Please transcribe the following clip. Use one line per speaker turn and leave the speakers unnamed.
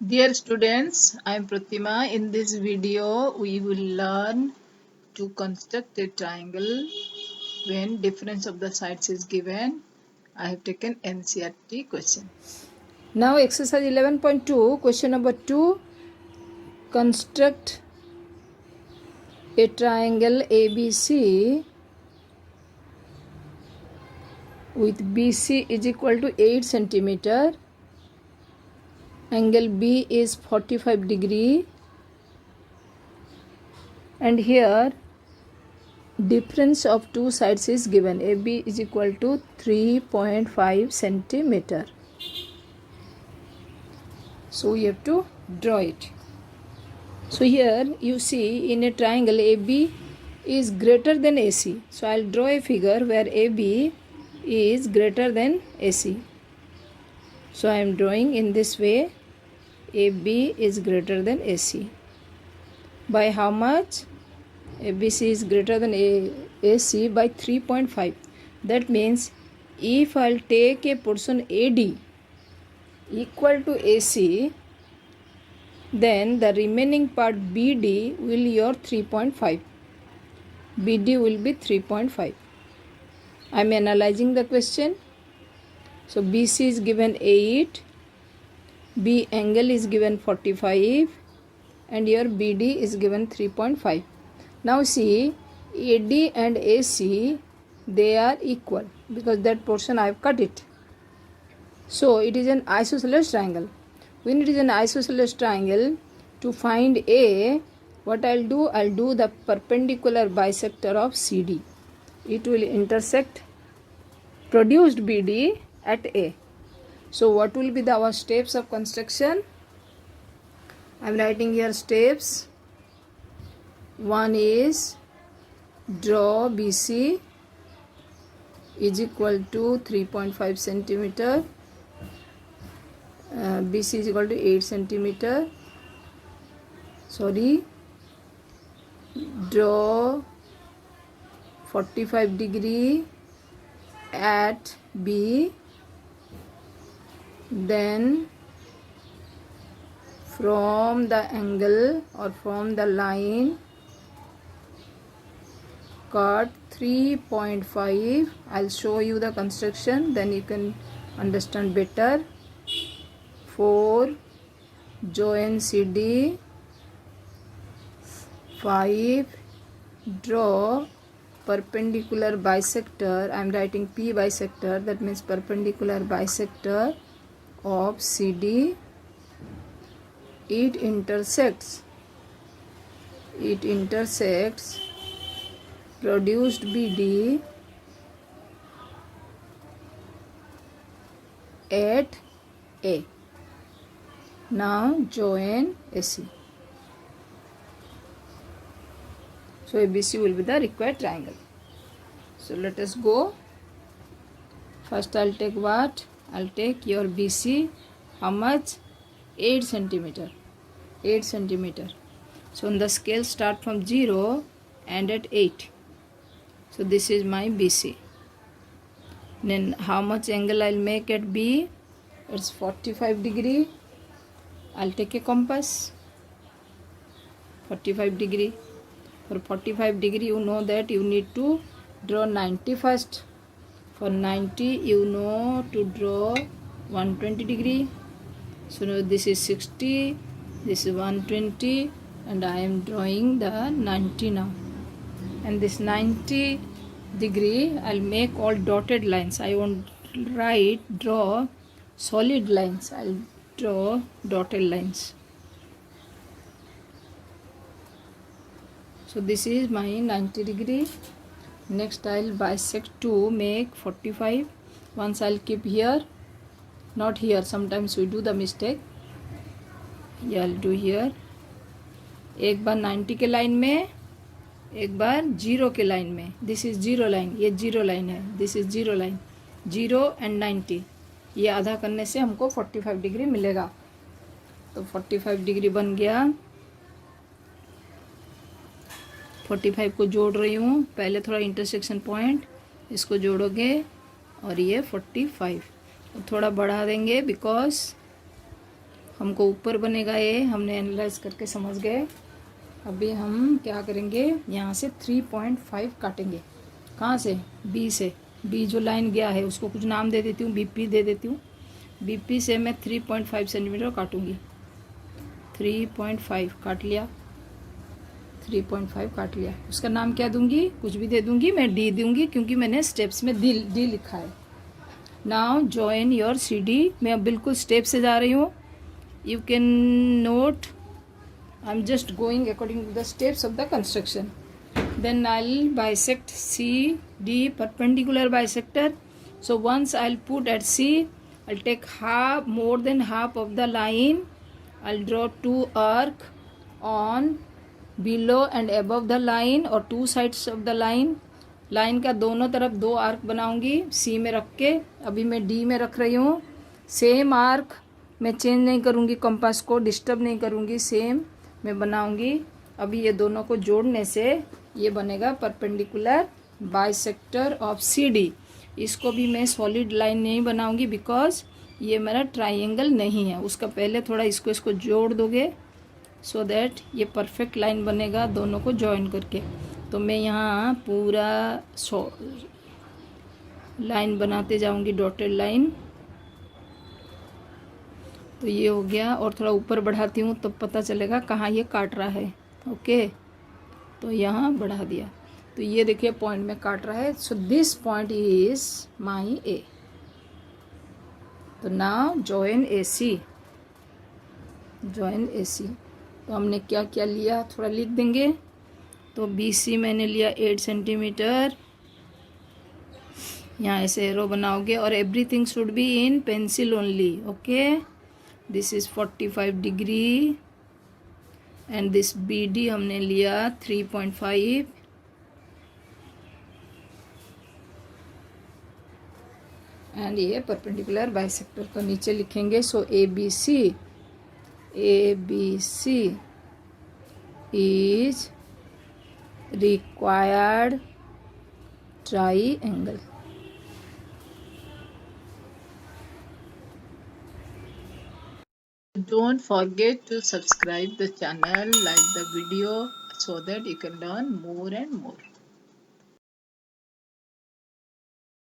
Dear students, I am Pratima. In this video, we will learn to construct a triangle when difference of the sides is given. I have taken NCERT question.
Now exercise 11.2, question number 2. Construct a triangle ABC with BC is equal to 8 centimeter. Angle B is 45 degree. And here difference of two sides is given. AB is equal to 3.5 centimeter. So we have to draw it. So here you see in a triangle AB is greater than AC. So I'll draw a figure where AB is greater than AC. So I am drawing in this way. AB is greater than AC. By how much? ABC is greater than AC by 3.5. That means if I'll take a portion AD equal to AC, then the remaining part BD will your 3.5. BD will be 3.5. I am analyzing the question. So BC is given 8, B angle is given 45, and your BD is given 3.5. Now see, AD and AC, they are equal because that portion I have cut it. So it is an isosceles triangle. When it is an isosceles triangle, to find A, what I'll do the perpendicular bisector of CD. It will intersect produced BD at A. So what will be our steps of construction? I am writing here steps. One is draw BC is equal to 3.5 centimeter. BC is equal to 8 centimeter. Draw 45 degree at B. Then from the angle or from the line cut 3.5. I'll show you the construction, then you can understand better. 4 join CD. 5 draw perpendicular bisector. I am writing P bisector, that means perpendicular bisector of CD. It intersects produced BD at A. Now join AC. So ABC will be the required triangle. So let us go. First I'll take what? I'll take your BC. How much? 8 centimeter. 8 centimeter. So on the scale start from 0 and at 8. So this is my BC. Then how much angle I'll make at B? It's 45 degree. I'll take a compass. 45 degree. For 45 degree, you know that you need to draw 90 first. For 90, you know to draw 120 degree. So this is 60, this is 120, and I am drawing the 90 now. And this 90 degree, I'll make all dotted lines. I won't draw solid lines. I'll draw dotted lines. So this is my 90 degree. Next I'll bisect to make 45. Once I'll keep here, not here. Sometimes we do the mistake. Yeah, I'll do here. एक बार 90 के line में, एक बार 0 के line में. This is 0 line. ये 0 line है. This is 0 line. 0 and 90. ये आधा करने से हमको 45 डिग्री मिलेगा. तो 45 डिग्री बन गया. 45 को जोड़ रही हूँ. पहले थोड़ा इंटरसेक्शन पॉइंट इसको जोड़ोगे और ये 45 थोड़ा बढ़ा देंगे बिकॉज हमको ऊपर बनेगा ये, हमने एनालाइज करके समझ गए। अभी हम क्या करेंगे, यहाँ से 3.5 काटेंगे। कहाँ से? बी से। बी जो लाइन गया है उसको कुछ नाम दे देती हूँ, बीपी दे देती हूँ। बीपी से मैं 3.5 सेंटीमीटर काटूंगी। 3.5 काट लिया, 3.5 काट लिया। उसका नाम क्या दूंगी? कुछ भी दे दूंगी, मैं डी दूंगी क्योंकि मैंने स्टेप्स में डी लिखा है। Now join your C D. मैं अब बिल्कुल स्टेप से जा रही हूँ। You can note, I am just going according to the steps of the construction. Then I'll bisect C, D, perpendicular bisector. So once I'll put at C, I'll take half, more than half of the line. I'll draw 2 arc on below and above the line or 2 sides of the line. Line का दोनों तरफ 2 arc बनाऊंगी C में रख के। अभी मैं D में रख रही हूँ। सेम आर्क मैं चेंज नहीं करूँगी, कंपास को डिस्टर्ब नहीं करूँगी, सेम मैं बनाऊँगी। अभी ये दोनों को जोड़ने से ये बनेगा perpendicular bisector of C D. इसको भी मैं सॉलिड लाइन नहीं बनाऊंगी बिकॉज ये मेरा ट्राइंगल नहीं है। उसका पहले थोड़ा इसको जोड़ दोगे सो दैट ये परफेक्ट लाइन बनेगा दोनों को जॉइन करके। तो मैं यहाँ पूरा लाइन बनाते जाऊंगी, डॉटेड लाइन। तो ये हो गया, और थोड़ा ऊपर बढ़ाती हूँ तो पता चलेगा कहाँ ये काट रहा है। ओके, तो यहाँ बढ़ा दिया। तो ये देखिए पॉइंट में काट रहा है। So this point is my a. तो now join a c, join a c. तो हमने क्या क्या लिया थोड़ा लिख देंगे। तो बी सी मैंने लिया 8 सेंटीमीटर। यहाँ ऐसे एरो बनाओगे और everything should be in pencil only. Okay, this is 45 degree and this B D हमने लिया 3.5 एंड ये परपेंडिकुलर बाइसेक्टर। तो नीचे लिखेंगे so a b c is required triangle.
Don't forget to subscribe the channel, like the video so that you can learn more and more.